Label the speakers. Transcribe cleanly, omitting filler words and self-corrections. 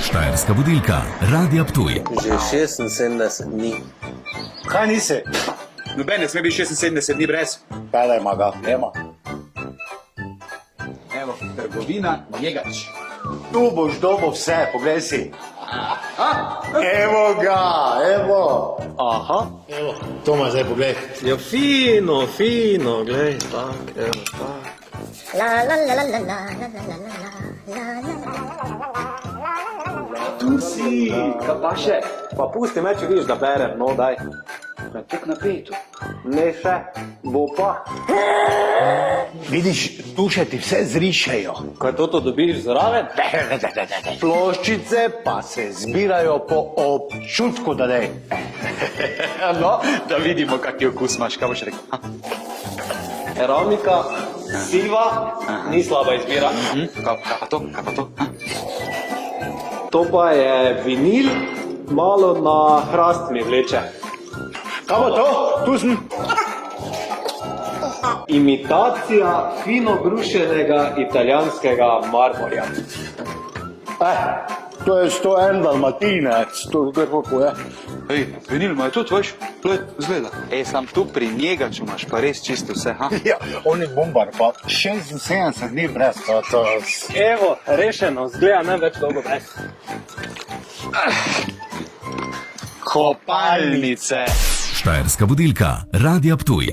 Speaker 1: Štajerska budilka, Radia Ptuj.
Speaker 2: Že 76 dni.
Speaker 3: Kaj nisi?
Speaker 4: Noben ne sme biti 76 dni brez.
Speaker 3: Pelejma ga, ema.
Speaker 4: Evo, trgovina Njegač.
Speaker 3: Tu boš dobo vse, poglej si. Evo ga, evo.
Speaker 5: Aha,
Speaker 3: Evo, to ima zdaj poglej.
Speaker 5: ja fino, fino, glej, tak, evo, tak.
Speaker 6: La la la la la la la la la la la.
Speaker 5: Tu si, kaj pa še? Pa pusti me, če vidiš, da berem, no, daj.
Speaker 4: Tek na petu.
Speaker 5: Ne še, bo pa.
Speaker 3: Vidiš, tu še ti vse zrišejo.
Speaker 5: Kaj to dobiš zraven?
Speaker 3: Ploščice pa se zbirajo po občutku, da dej.
Speaker 4: No, da vidimo, kak okus imaš, kaj boš rekel.
Speaker 5: Keramika, siva, ni slaba izbira.
Speaker 4: Kaj pa to?
Speaker 5: To pa je vinil, malo na hrast mi vleče.
Speaker 3: Kaj bo to? Tu sem.
Speaker 5: Imitacija fino brušenega italijanskega marmorja.
Speaker 3: To je 101 dalmatinec, to je kako je.
Speaker 4: Ej, vinil ima je tudi, veš, zgleda. Ej, sam tu pri Njegaču imaš pa res čisto vse, ha?
Speaker 3: Ja, on je bombar, pa 76 dni brez, pa to...
Speaker 5: Evo, rešeno, zgleda ne več dolgo brez.
Speaker 4: Kopalnice.
Speaker 1: Štajerska budilka, Radia Ptuj.